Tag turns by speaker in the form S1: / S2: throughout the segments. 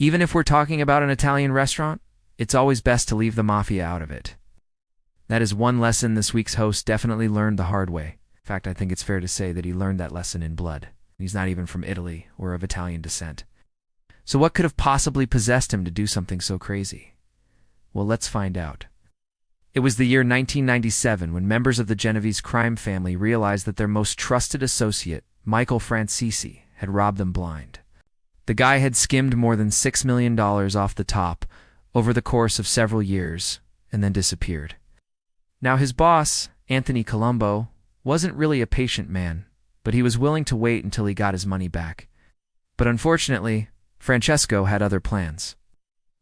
S1: Even if we're talking about an Italian restaurant, it's always best to leave the mafia out of it. That is one lesson this week's host definitely learned the hard way. In fact, I think it's fair to say that he learned that lesson in blood. He's not even from Italy or of Italian descent. So what could have possibly possessed him to do something so crazy? Well, let's find out. It was the year 1997 when members of the Genovese crime family realized that their most trusted associate, Michael Francisi, had robbed them blind. The guy had skimmed more than $6 million off the top over the course of several years and then disappeared. Now his boss, Anthony Colombo, wasn't really a patient man, but he was willing to wait until he got his money back. But unfortunately, Francesco had other plans.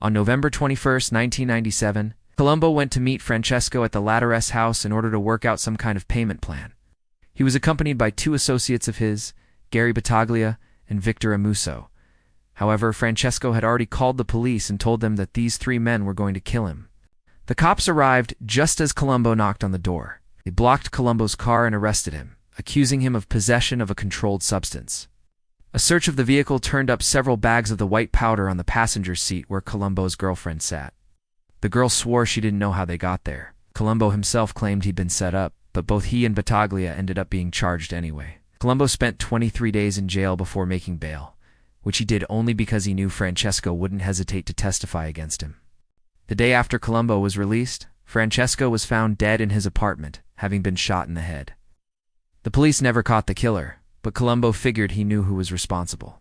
S1: On November 21, 1997, Colombo went to meet Francesco at the latter's house in order to work out some kind of payment plan. He was accompanied by two associates of his, Gary Battaglia and Victor Amuso. However, Francesco had already called the police and told them that these three men were going to kill him. The cops arrived just as Colombo knocked on the door. They blocked Colombo's car and arrested him, accusing him of possession of a controlled substance. A search of the vehicle turned up several bags of the white powder on the passenger seat where Colombo's girlfriend sat. The girl swore she didn't know how they got there. Colombo himself claimed he'd been set up, but both he and Battaglia ended up being charged anyway. Colombo spent 23 days in jail before making bail, which he did only because he knew Francesco wouldn't hesitate to testify against him. The day after Colombo was released, Francesco was found dead in his apartment, having been shot in the head. The police never caught the killer, but Colombo figured he knew who was responsible.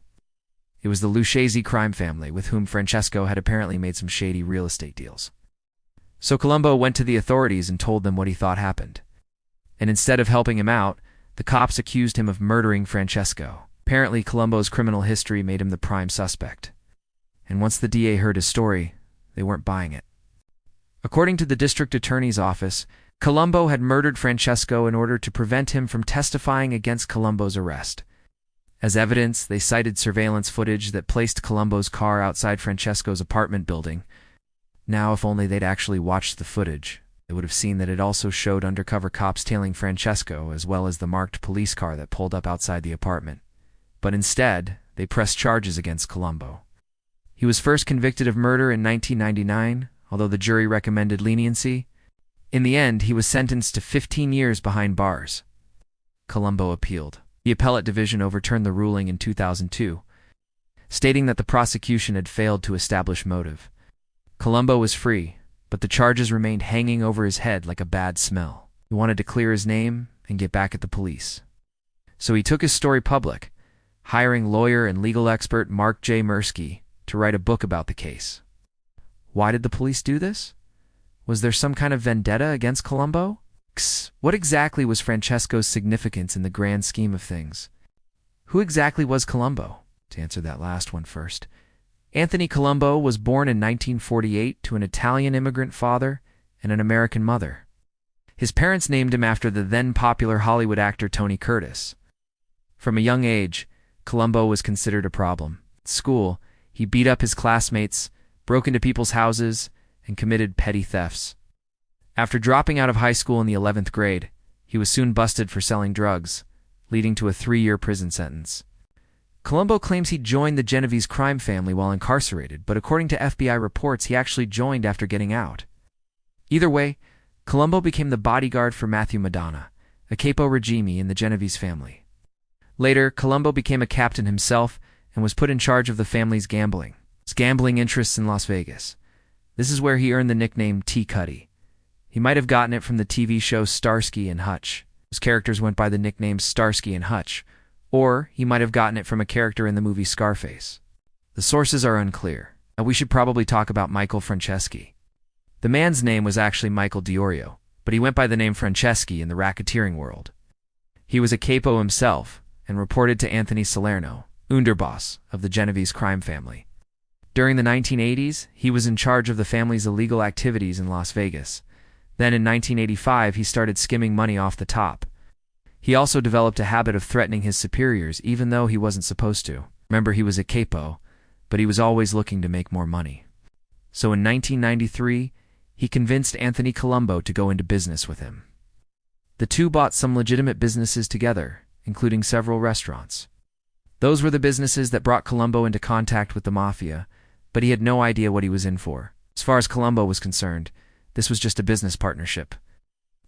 S1: It was the Lucchese crime family, with whom Francesco had apparently made some shady real estate deals. So Colombo went to the authorities and told them what he thought happened. And instead of helping him out, the cops accused him of murdering Francesco. Apparently, Colombo's criminal history made him the prime suspect. And once the DA heard his story, they weren't buying it. According to the district attorney's office, Colombo had murdered Francesco in order to prevent him from testifying against Colombo's arrest. As evidence, they cited surveillance footage that placed Colombo's car outside Francesco's apartment building. Now, if only they'd actually watched the footage, they would have seen that it also showed undercover cops tailing Francesco, as well as the marked police car that pulled up outside the apartment. But instead, they pressed charges against Colombo. He was first convicted of murder in 1999, although the jury recommended leniency. In the end, he was sentenced to 15 years behind bars. Colombo appealed. The appellate division overturned the ruling in 2002, stating that the prosecution had failed to establish motive. Colombo was free, but the charges remained hanging over his head like a bad smell. He wanted to clear his name and get back at the police. So he took his story public, hiring lawyer and legal expert Mark J. Mirsky to write a book about the case. Why did the police do this? Was there some kind of vendetta against Colombo? What exactly was Francesco's significance in the grand scheme of things? Who exactly was Colombo? To answer that last one first. Anthony Colombo was born in 1948 to an Italian immigrant father and an American mother. His parents named him after the then popular Hollywood actor Tony Curtis. From a young age, Colombo was considered a problem. At school, he beat up his classmates, broke into people's houses, and committed petty thefts. After dropping out of high school in the 11th grade, he was soon busted for selling drugs, leading to a 3-year prison sentence. Colombo claims he joined the Genovese crime family while incarcerated, but according to FBI reports, he actually joined after getting out. Either way, Colombo became the bodyguard for Matthew Madonna, a capo regime in the Genovese family. Later, Colombo became a captain himself and was put in charge of the family's gambling interests in Las Vegas. This is where he earned the nickname T. Cuddy. He might have gotten it from the TV show Starsky and Hutch. His characters went by the nicknames Starsky and Hutch, or he might have gotten it from a character in the movie Scarface. The sources are unclear, and we should probably talk about Michael Franceschi. The man's name was actually Michael Diorio, but he went by the name Franceschi in the racketeering world. He was a capo himself, and reported to Anthony Salerno, underboss of the Genovese crime family. During the 1980s, he was in charge of the family's illegal activities in Las Vegas. Then in 1985, he started skimming money off the top. He also developed a habit of threatening his superiors, even though he wasn't supposed to. Remember, he was a capo, but he was always looking to make more money. So in 1993, he convinced Anthony Colombo to go into business with him. The two bought some legitimate businesses together, including several restaurants. Those were the businesses that brought Colombo into contact with the Mafia, but he had no idea what he was in for. As far as Colombo was concerned, this was just a business partnership.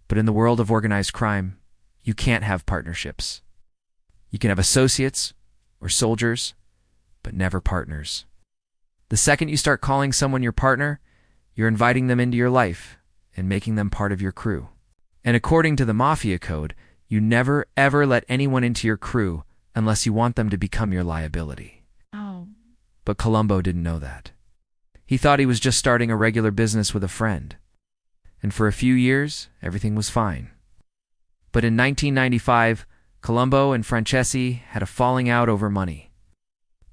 S1: But in the world of organized crime, you can't have partnerships. You can have associates or soldiers, but never partners. The second you start calling someone your partner, you're inviting them into your life and making them part of your crew. And according to the Mafia code, you never ever let anyone into your crew unless you want them to become your liability.
S2: Oh.
S1: But Colombo didn't know that. He thought he was just starting a regular business with a friend. And for a few years, everything was fine. But in 1995, Colombo and Francesi had a falling out over money.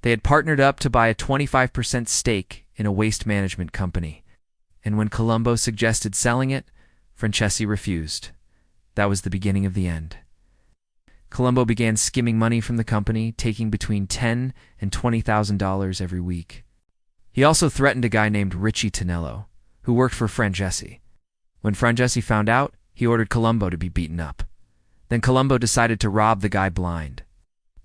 S1: They had partnered up to buy a 25% stake in a waste management company, and when Colombo suggested selling it, Francesi refused. That was the beginning of the end. Colombo began skimming money from the company, taking between $10,000 and $20,000 every week. He also threatened a guy named Richie Tonello, who worked for Francesi. When Francesi found out, he ordered Colombo to be beaten up. Then Colombo decided to rob the guy blind.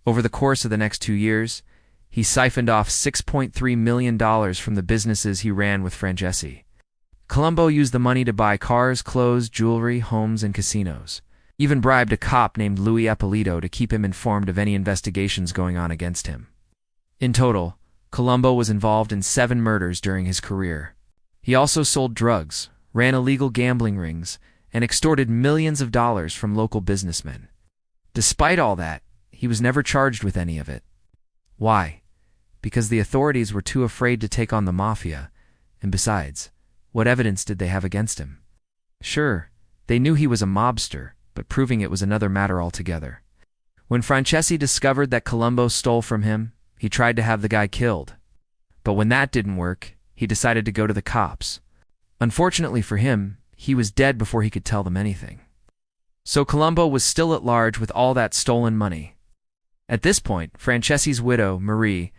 S1: Over the course of the next 2 years, he siphoned off $6.3 million from the businesses he ran with Francesi. Colombo used the money to buy cars, clothes, jewelry, homes, and casinos. Even bribed a cop named Louis Ippolito to keep him informed of any investigations going on against him. In total, Colombo was involved in 7 murders during his career. He also sold drugs, ran illegal gambling rings, and extorted millions of dollars from local businessmen. Despite all that, he was never charged with any of it. Why? Because the authorities were too afraid to take on the Mafia, and besides, what evidence did they have against him? Sure, they knew he was a mobster, but proving it was another matter altogether. When Francesi discovered that Colombo stole from him, he tried to have the guy killed. But when that didn't work, he decided to go to the cops. Unfortunately for him, he was dead before he could tell them anything. So Colombo was still at large with all that stolen money. At this point, Francesi's widow, Marie,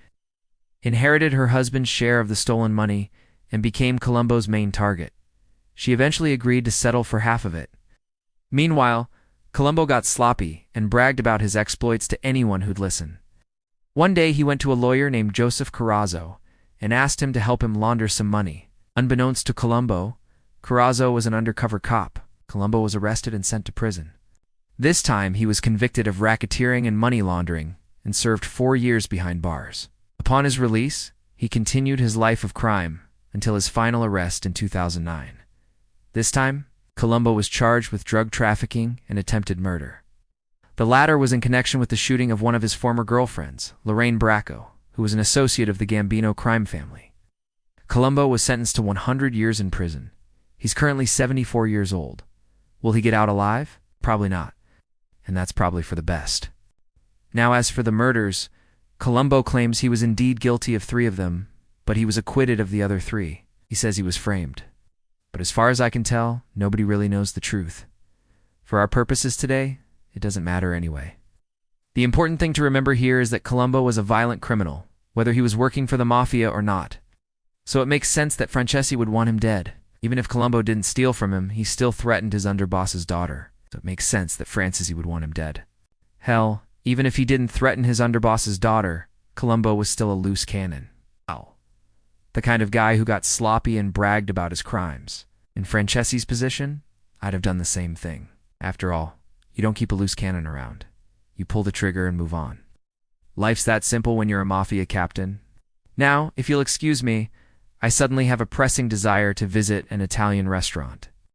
S1: inherited her husband's share of the stolen money and became Colombo's main target. She eventually agreed to settle for half of it. Meanwhile, Colombo got sloppy and bragged about his exploits to anyone who'd listen. One day he went to a lawyer named Joseph Carrazzo and asked him to help him launder some money. Unbeknownst to Colombo, Carrazzo was an undercover cop. Colombo was arrested and sent to prison. This time he was convicted of racketeering and money laundering and served 4 years behind bars. Upon his release, he continued his life of crime until his final arrest in 2009. This time, Colombo was charged with drug trafficking and attempted murder. The latter was in connection with the shooting of one of his former girlfriends, Lorraine Bracco, who was an associate of the Gambino crime family. Colombo was sentenced to 100 years in prison. He's currently 74 years old. Will he get out alive? Probably not. And that's probably for the best. Now, as for the murders, Colombo claims he was indeed guilty of 3 of them, but he was acquitted of the other 3. He says he was framed. But as far as I can tell, nobody really knows the truth. For our purposes today, it doesn't matter anyway. The important thing to remember here is that Colombo was a violent criminal, whether he was working for the Mafia or not. So it makes sense that Francesi would want him dead. Even if Colombo didn't steal from him, he still threatened his underboss's daughter. So it makes sense that Francesi would want him dead. Hell, even if he didn't threaten his underboss's daughter, Colombo was still a loose cannon. Ow. The kind of guy who got sloppy and bragged about his crimes. In Francesi's position, I'd have done the same thing. After all, you don't keep a loose cannon around. You pull the trigger and move on. Life's that simple when you're a Mafia captain. Now, if you'll excuse me, I suddenly have a pressing desire to visit an Italian restaurant.